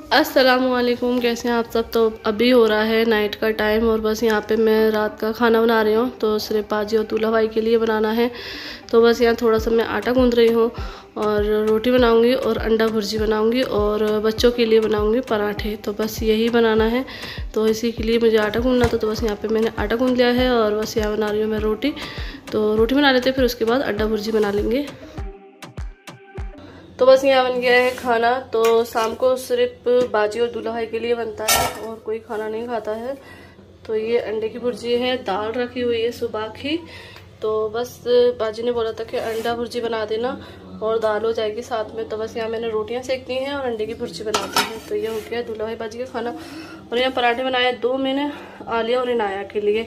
अस्सलामुअलैकुम, कैसे हैं आप सब। तो अभी हो रहा है नाइट का टाइम और बस यहाँ पे मैं रात का खाना बना रही हूँ। तो सिर्फ बाजी और दूल्हा भाई के लिए बनाना है। तो बस यहाँ थोड़ा सा मैं आटा गूंद रही हूँ और रोटी बनाऊँगी और अंडा भुर्जी बनाऊँगी और बच्चों के लिए बनाऊँगी पराठे। तो बस यही बनाना है, तो इसी के लिए मुझे आटा गूंदना था। तो बस यहाँ पर मैंने आटा गूंद लिया है और बस यहाँ बना रही हूँ मैं रोटी। तो रोटी बना लेते फिर उसके बाद अंडा भुर्जी बना लेंगे। तो बस यहाँ बन गया है खाना। तो शाम को सिर्फ बाजी और दूल्हा भाई के लिए बनता है और कोई खाना नहीं खाता है। तो ये अंडे की भुर्जी है, दाल रखी हुई है सुबह की। तो बस बाजी ने बोला था कि अंडा भुर्जी बना देना और दाल हो जाएगी साथ में। तो बस यहाँ मैंने रोटियां सेक दी हैं और अंडे की भुर्जी बना दी है। तो ये हो गया दूल्हा भाई बाजी का खाना। और यहाँ पराठे बनाए दो मैंने, आलिया और इनाया के लिए।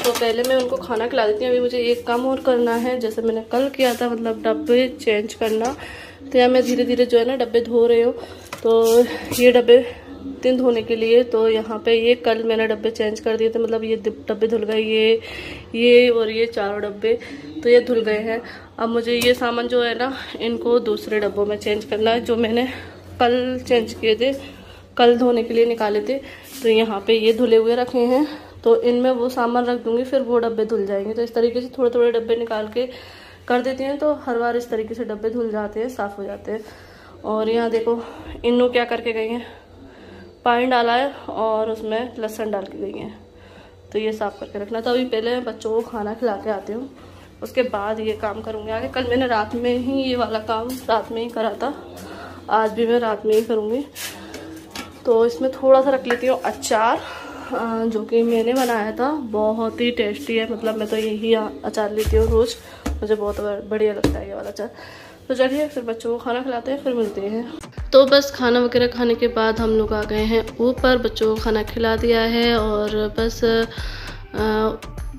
तो पहले मैं उनको खाना खिला देती हूँ। अभी मुझे एक काम और करना है, जैसे मैंने कल किया था, मतलब डब्बे चेंज करना। तो यहाँ मैं धीरे धीरे जो है ना डब्बे धो रही हूँ। तो ये डब्बे 3 धोने के लिए, तो यहाँ पे ये कल मैंने डब्बे चेंज कर दिए थे, मतलब ये डब्बे धुल गए, ये और ये 4 डब्बे तो ये धुल गए हैं। अब मुझे ये सामान जो है ना इनको दूसरे डब्बों में चेंज करना है, जो मैंने कल चेंज किए थे, कल धोने के लिए निकाले थे। तो यहाँ पे ये धुले हुए रखे हैं, तो इनमें वो सामान रख दूँगी, फिर वो डब्बे धुल जाएंगे। तो इस तरीके से थोड़े थोड़े डब्बे निकाल के कर देती हैं, तो हर बार इस तरीके से डब्बे धुल जाते हैं, साफ़ हो जाते हैं। और यहाँ देखो इन्नू क्या करके गई हैं, पानी डाला है और उसमें लहसुन डाल के गई हैं। तो ये साफ़ करके रखना। तो अभी पहले बच्चों को खाना खिला के आती हूँ, उसके बाद ये काम करूँगी आगे। कल मैंने रात में ही ये वाला काम रात में ही करा था, आज भी मैं रात में ही करूँगी। तो इसमें थोड़ा सा रख लेती हूँ अचार, जो कि मैंने बनाया था, बहुत ही टेस्टी है। मतलब मैं तो यही अचार लेती हूँ रोज़, मुझे बहुत बढ़िया लगता है ये वाला अचार। तो चलिए फिर बच्चों को खाना खिलाते हैं, फिर मिलते हैं। तो बस खाना वगैरह खाने के बाद हम लोग आ गए हैं ऊपर, बच्चों को खाना खिला दिया है और बस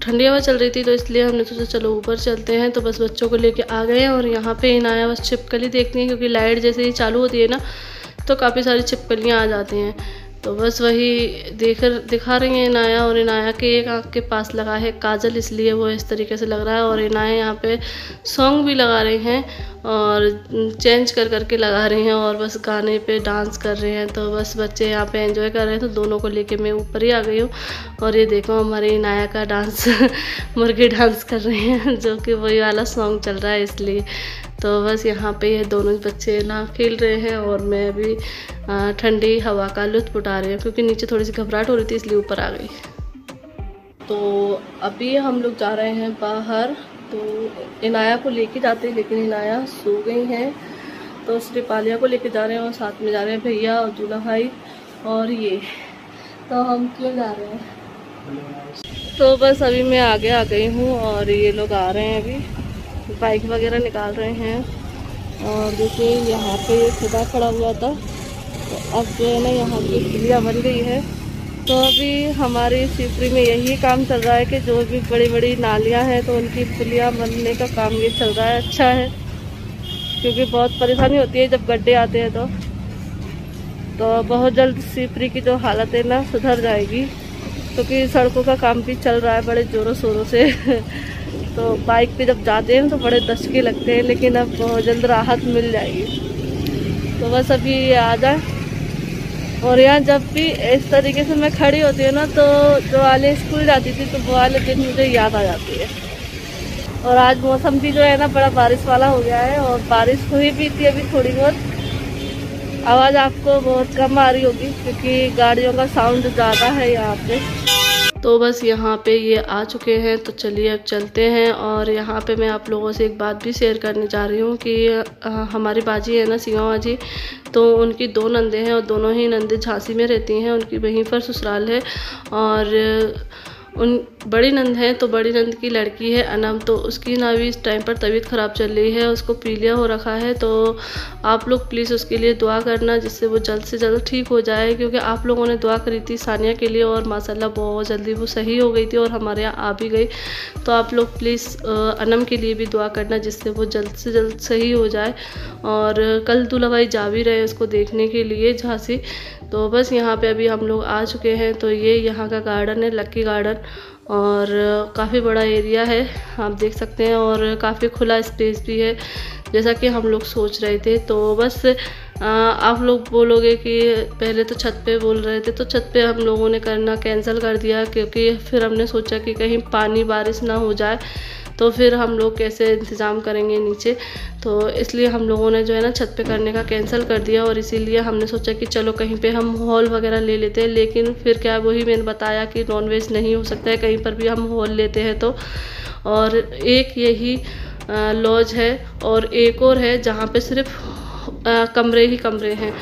ठंडी हवा चल रही थी, तो इसलिए हमने सोचा चलो ऊपर चलते हैं। तो बस बच्चों को लेके आ गए हैं और यहाँ पे इनाया बस छिपकली देखती हैं, क्योंकि लाइट जैसे ही चालू होती है ना तो काफ़ी सारी छिपकलियाँ आ जाती हैं। तो बस वही दिखा रही हैं इनाया। और इनाया के एक आँख के पास लगा है काजल, इसलिए वो इस तरीके से लग रहा है। और इनाया यहाँ पे सॉन्ग भी लगा रही हैं और चेंज कर करके लगा रही हैं और बस गाने पे डांस कर रहे हैं। तो बस बच्चे यहाँ पे एंजॉय कर रहे हैं। तो दोनों को लेके मैं ऊपर ही आ गई हूँ। और ये देखो हमारे इनाया का डांस मुर्गी डांस कर रहे हैं, जो कि वही वाला सॉन्ग चल रहा है इसलिए। तो बस यहाँ पे ये दोनों बच्चे ना खेल रहे हैं और मैं भी ठंडी हवा का लुत्फ़ उठा रही हूँ, क्योंकि नीचे थोड़ी सी घबराहट हो रही थी, इसलिए ऊपर आ गई। तो अभी हम लोग जा रहे हैं बाहर। तो इनाया को लेके जाते हैं, लेकिन इनाया सो गई हैं। तो सिर्फ आलिया को लेके जा रहे हैं और साथ में जा रहे हैं भैया और दूल्हा भाई और ये। तो हम क्यों जा रहे हैं, तो बस अभी मैं आगे आ गई हूँ और ये लोग आ रहे हैं, अभी बाइक वगैरह निकाल रहे हैं। और देखिए यहाँ पे ये खुदा खड़ा हुआ था, तो अब जो है ना यहाँ की पुलिया बन गई है। तो अभी हमारी शिवपुरी में यही काम चल रहा है कि जो भी बड़ी बड़ी नालियाँ हैं तो उनकी पुलिया बनने का काम ये चल रहा है। अच्छा है, क्योंकि बहुत परेशानी होती है जब गड्ढे आते हैं। तो बहुत जल्द शिवपुरी की जो हालत है ना सुधर जाएगी, क्योंकि सड़कों का काम भी चल रहा है बड़े ज़ोरों शोरों से। तो बाइक पे जब जाते हैं तो बड़े दशके लगते हैं, लेकिन अब बहुत जल्द राहत मिल जाएगी। तो बस अभी ये आ जाए। और यहाँ जब भी इस तरीके से मैं खड़ी होती हूँ ना, तो जो वाले स्कूल जाती थी तो वो वाले दिन मुझे याद आ जाती है। और आज मौसम भी जो है ना बड़ा बारिश वाला हो गया है, और बारिश हुई भी थी अभी थोड़ी बहुत। आवाज़ आपको बहुत कम आ रही होगी, क्योंकि गाड़ियों का साउंड ज़्यादा है यहाँ पे। तो बस यहाँ पे ये आ चुके हैं, तो चलिए अब चलते हैं। और यहाँ पे मैं आप लोगों से एक बात भी शेयर करने जा रही हूँ कि हमारी बाजी है ना सीमा बाजी, तो उनकी 2 नंदे हैं और दोनों ही नंदे झांसी में रहती हैं, उनकी वहीं पर ससुराल है। और उन बड़ी नंद है, तो बड़ी नंद की लड़की है अनम, तो उसकी ना भी इस टाइम पर तबीयत ख़राब चल रही है, उसको पीलिया हो रखा है। तो आप लोग प्लीज़ उसके लिए दुआ करना, जिससे वो जल्द से जल्द ठीक हो जाए, क्योंकि आप लोगों ने दुआ करी थी सानिया के लिए और माशाल्लाह बहुत जल्दी वो सही हो गई थी और हमारे यहाँ आ भी गई। तो आप लोग प्लीज़ अनम के लिए भी दुआ करना, जिससे वो जल्द से जल्द सही हो जाए। और कल दूल्हा भाई जा भी रहे उसको देखने के लिए झांसी। तो बस यहाँ पे अभी हम लोग आ चुके हैं। तो ये यहाँ का गार्डन है, लक्की गार्डन, और काफ़ी बड़ा एरिया है आप देख सकते हैं, और काफ़ी खुला स्पेस भी है, जैसा कि हम लोग सोच रहे थे। तो बस आप लोग बोलोगे कि पहले तो छत पे बोल रहे थे, तो छत पे हम लोगों ने करना कैंसिल कर दिया, क्योंकि फिर हमने सोचा कि कहीं पानी बारिश ना हो जाए तो फिर हम लोग कैसे इंतज़ाम करेंगे नीचे। तो इसलिए हम लोगों ने जो है ना छत पे करने का कैंसिल कर दिया, और इसीलिए हमने सोचा कि चलो कहीं पे हम हॉल वगैरह ले लेते हैं। लेकिन फिर क्या, वही मैंने बताया कि नॉनवेज नहीं हो सकता है कहीं पर भी हम हॉल लेते हैं तो। और एक यही लॉज है और एक और है जहाँ पे सिर्फ कमरे ही कमरे हैं,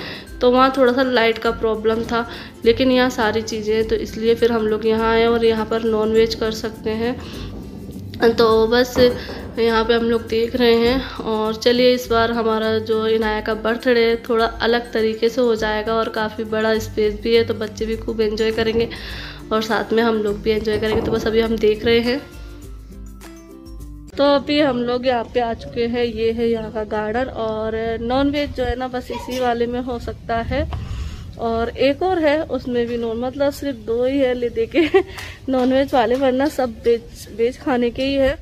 तो वहाँ थोड़ा सा लाइट का प्रॉब्लम था। लेकिन यहाँ सारी चीज़ें हैं, तो इसलिए फिर हम लोग यहाँ आए और यहाँ पर नॉनवेज कर सकते हैं। तो बस यहाँ पे हम लोग देख रहे हैं। और चलिए इस बार हमारा जो इनाया का बर्थडे थोड़ा अलग तरीके से हो जाएगा, और काफ़ी बड़ा स्पेस भी है, तो बच्चे भी खूब एंजॉय करेंगे और साथ में हम लोग भी एंजॉय करेंगे। तो बस अभी हम देख रहे हैं। तो अभी हम लोग यहाँ पे आ चुके हैं। ये है यहाँ का गार्डन, और नॉनवेज जो है ना बस इसी वाले में हो सकता है, और एक और है उसमें भी नॉन, मतलब सिर्फ 2 ही है ले देके नॉनवेज वाले, वरना सब वेज खाने के ही है।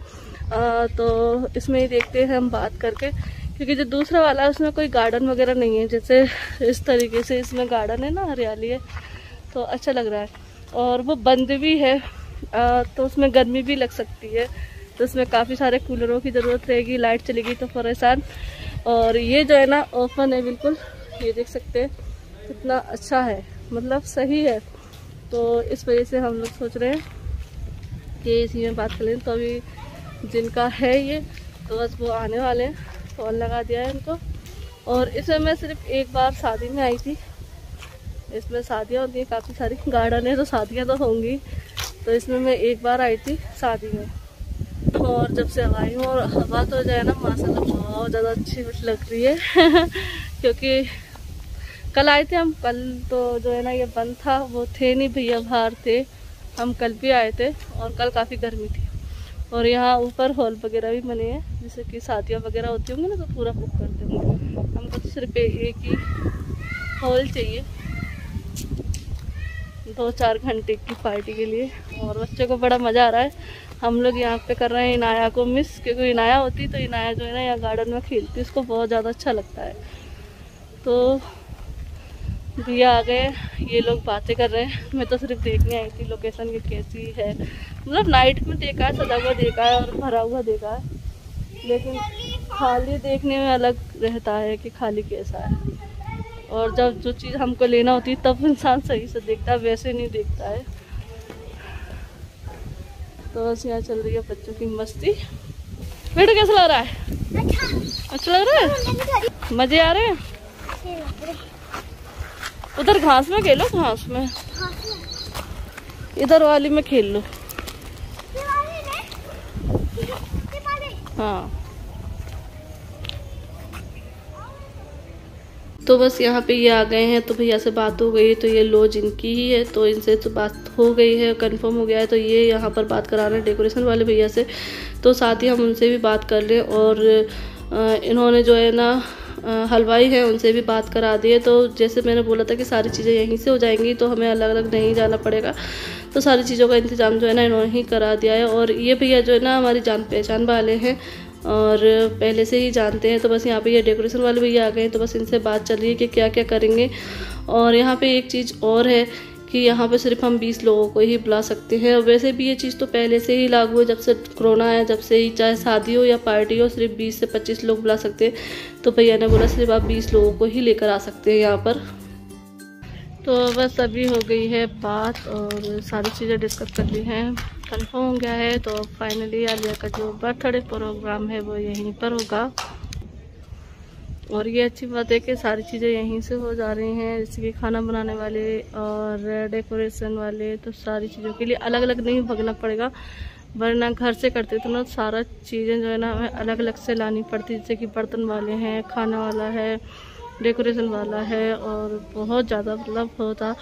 तो इसमें ही देखते हैं हम बात करके, क्योंकि जो दूसरा वाला है उसमें कोई गार्डन वगैरह नहीं है, जैसे इस तरीके से इसमें गार्डन है ना, हरियाली है, तो अच्छा लग रहा है। और वो बंद भी है, तो उसमें गर्मी भी लग सकती है, तो उसमें काफ़ी सारे कूलरों की ज़रूरत रहेगी, लाइट चलेगी तो परेशान। और ये जो है ना ओपन है बिल्कुल, ये देख सकते हैं कितना अच्छा है, मतलब सही है। तो इस वजह से हम लोग सोच रहे हैं कि इसी में बात कर लें। तो अभी जिनका है ये, तो बस वो आने वाले हैं, कॉल लगा दिया है उनको। और इसमें मैं सिर्फ एक बार शादी में आई थी, इसमें शादियाँ होती हैं काफ़ी सारी, गार्डन है तो शादियाँ तो होंगी, तो इसमें मैं एक बार आई थी शादी में। और जब से आई हूँ, और हवा तो जो है ना माशाल्लाह बहुत ज़्यादा अच्छी लग रही है क्योंकि कल आए थे हम, कल तो जो है ना ये बंद था, वो थे नहीं भैया बाहर थे, हम कल भी आए थे, और कल काफ़ी गर्मी थी। और यहाँ ऊपर हॉल वगैरह भी बने हैं, जैसे कि शादियाँ वगैरह होती होंगी ना तो पूरा बुक करते होंगे। हमको तो सिर्फ एक ही हॉल चाहिए 2-4 घंटे की पार्टी के लिए। और बच्चों को बड़ा मज़ा आ रहा है। हम लोग यहाँ पे कर रहे हैं इनाया को मिस, क्योंकि इनाया होती तो इनाया जो है ना यहाँ गार्डन में खेलती, उसको बहुत ज़्यादा अच्छा लगता है। तो भैया आ गए, ये लोग बातें कर रहे हैं। मैं तो सिर्फ देखने आई थी लोकेशन की कैसी है, मतलब नाइट में देखा है, सजा हुआ देखा है और भरा हुआ देखा है, लेकिन खाली देखने में अलग रहता है कि खाली कैसा है। और जब जो चीज़ हमको लेना होती है तब इंसान सही से देखता है, वैसे नहीं देखता है। तो बस यहाँ चल रही है बच्चों की मस्ती। बेटा कैसा लग रहा है? अच्छा लग रहा है, मजे आ रहे हैं। उधर घास में खेलो, घास में, इधर वाली में खेल लो। हाँ, तो बस यहाँ पे ये आ गए हैं, तो भैया से बात हो गई, तो ये लॉज इनकी ही है, तो इनसे तो बात हो गई है, कंफर्म हो गया है। तो ये यहाँ पर बात करा रहे हैं डेकोरेशन वाले भैया से, तो साथ ही हम उनसे भी बात कर लें। और इन्होंने जो है ना हलवाई है, उनसे भी बात करा दी है। तो जैसे मैंने बोला था कि सारी चीज़ें यहीं से हो जाएंगी, तो हमें अलग अलग नहीं जाना पड़ेगा, तो सारी चीज़ों का इंतज़ाम जो है ना इन्होंने ही करा दिया है। और ये भैया जो है ना हमारी जान पहचान वाले हैं, और पहले से ही जानते हैं। तो बस यहाँ पे ये डेकोरेशन वाले भैया आ गए हैं, तो बस इनसे बात चल रही है कि क्या क्या करेंगे। और यहाँ पे एक चीज़ और है कि यहाँ पे सिर्फ हम 20 लोगों को ही बुला सकते हैं। और वैसे भी ये चीज़ तो पहले से ही लागू है, जब से कोरोना है, जब से ही, चाहे शादी हो या पार्टी हो, सिर्फ 20 से 25 लोग बुला सकते हैं। तो भैया ने बोला सिर्फ आप 20 लोगों को ही लेकर आ सकते हैं यहाँ पर। तो बस अभी हो गई है बात, और सारी चीज़ें डिस्कस कर ली हैं, कंफर्म हो गया है। तो फाइनली आलिया का जो बर्थडे प्रोग्राम है वो यहीं पर होगा। और ये अच्छी बात है कि सारी चीज़ें यहीं से हो जा रही हैं, जैसे कि खाना बनाने वाले और डेकोरेशन वाले, तो सारी चीज़ों के लिए अलग अलग नहीं भगना पड़ेगा, वरना घर से करते तो ना सारा चीज़ें जो है ना हमें अलग अलग से लानी पड़ती, जैसे कि बर्तन वाले हैं, खाना वाला है, डेकोरेशन वाला है, और बहुत ज़्यादा मतलब होता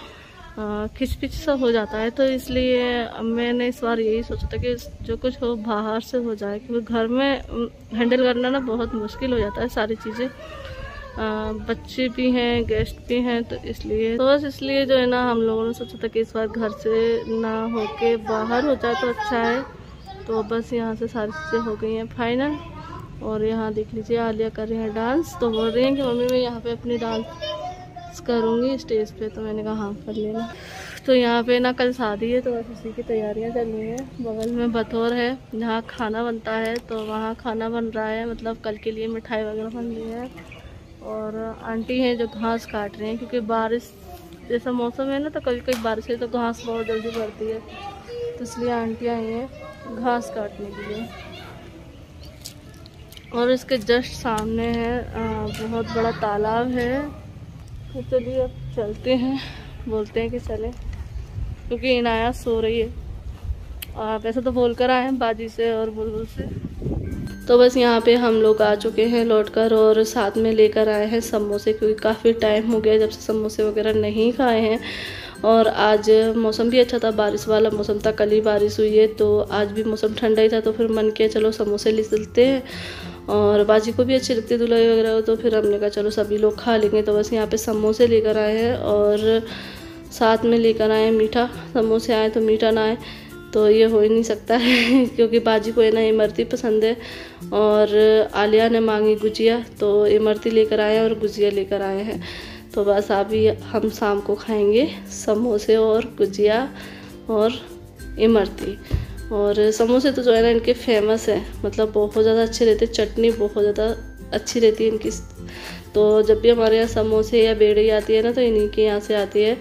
खिचपिच सा हो जाता है। तो इसलिए मैंने इस बार यही सोचा था कि जो कुछ हो बाहर से हो जाए, क्योंकि घर में हैंडल करना ना बहुत मुश्किल हो जाता है सारी चीज़ें, बच्चे भी हैं, गेस्ट भी हैं, तो इसलिए बस इसलिए जो है ना हम लोगों ने सोचा था कि इस बार घर से ना होके बाहर हो जाए तो अच्छा है। तो बस यहाँ से सारी चीज़ें हो गई हैं फाइनल। और यहाँ देख लीजिए आलिया कर रही है डांस। तो बोल रही हैं कि मम्मी मैं यहाँ पे अपनी डांस करूँगी स्टेज पे। तो मैंने कहा हाँ कर लेना। तो यहाँ पे ना कल शादी है तो बस उसी की तैयारियाँ चल रही हैं। बगल में बतौर है जहाँ खाना बनता है, तो वहाँ खाना बन रहा है, मतलब कल के लिए मिठाई वगैरह बन रही है। और आंटी हैं जो घास काट रही हैं, क्योंकि बारिश जैसा मौसम है ना, तो कभी कभी बारिश है तो घास बहुत जल्दी बढ़ती है, तो इसलिए आंटी आई हैं घास काटने के लिए। और इसके जस्ट सामने है बहुत बड़ा तालाब है। तो चलिए अब चलते हैं, बोलते हैं कि चलें, क्योंकि इनाया सो रही है। वैसे तो बोल कर आए हैं बाजी से और बुलबुल से। तो बस यहाँ पे हम लोग आ चुके हैं लौटकर, और साथ में लेकर आए हैं समोसे, क्योंकि काफ़ी टाइम हो गया जब से समोसे वगैरह नहीं खाए हैं। और आज मौसम भी अच्छा था, बारिश वाला मौसम था, कल ही बारिश हुई है, तो आज भी मौसम ठंडा ही था। तो फिर मन किया चलो समोसे ले चलते हैं, और बाजी को भी अच्छी लगती है दुलाई वगैरह हो, तो फिर हमने कहा चलो सभी लोग खा लेंगे। तो बस यहाँ पे समोसे लेकर आए हैं, और साथ में लेकर आए हैं मीठा। समोसे आए तो मीठा ना आए तो ये हो ही नहीं सकता है क्योंकि बाजी को है ना इमरती पसंद है, और आलिया ने मांगी गुजिया, तो इमरती लेकर आए हैं और गुजिया लेकर आए हैं। तो बस अभी हम शाम को खाएंगे समोसे और गुजिया और इमरती। और समोसे तो जो है ना इनके फेमस है, मतलब बहुत ज़्यादा अच्छे रहते, चटनी बहुत ज़्यादा अच्छी रहती है इनकी। तो जब भी हमारे यहाँ समोसे या बेड़ी आती है ना, तो इन्हीं के यहाँ से आती है।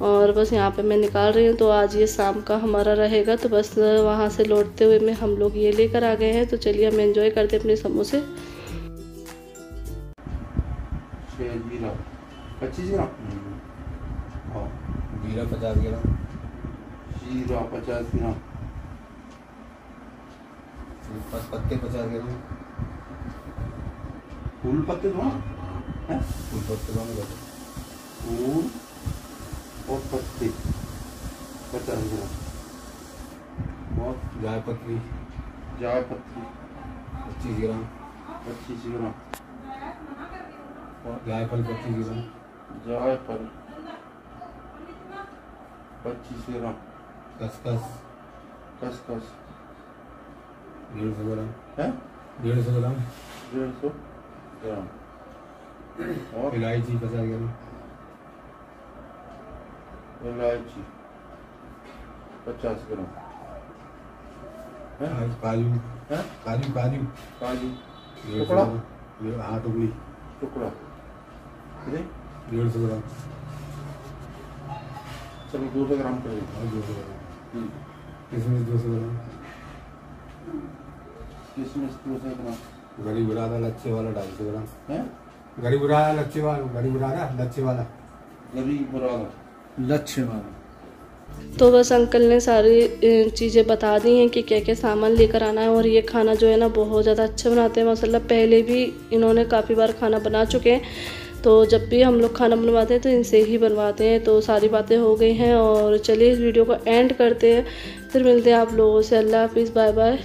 और बस यहाँ पे मैं निकाल रही हूँ। तो आज ये शाम का हमारा रहेगा, तो बस वहाँ से लौटते हुए में हम लोग ये लेकर आ गए हैं। तो चलिए हम एंजॉय करते अपने समोसे। 25 ग्राम जीरा 50 ग्राम जीरा 50 ग्राम पत्ते 50 ग्राम फूल पत्ते दो हैं फूल पत्ते दो फूल और पत्ते 50 ग्राम और जायपत्री 25 ग्राम और जायफल 25 ग्राम जायफल 25 ग्राम खसखस 150 ग्राम है 150 ग्राम और इलायची 50 ग्राम इलायची 50 ग्राम है काजू है काजू टुकड़ा हाँ टुकड़ा 150 ग्राम चलो 200 ग्राम कर 200 ग्राम किशमिश 200 ग्राम किशमिश 200 ग्राम गरीब राधा लच्छे वाला 250 ग्राम है गरीब राधा लच्छे वाला तो बस अंकल ने सारी चीज़ें बता दी हैं कि क्या क्या सामान लेकर आना है। और ये खाना जो है ना बहुत ज़्यादा अच्छा बनाते हैं माशाल्लाह। पहले भी इन्होंने काफ़ी बार खाना बना चुके हैं, तो जब भी हम लोग खाना बनवाते हैं तो इनसे ही बनवाते हैं। तो सारी बातें हो गई हैं, और चलिए इस वीडियो को एंड करते हैं, फिर मिलते हैं आप लोगों से। अल्लाह हाफिज़, बाय बाय।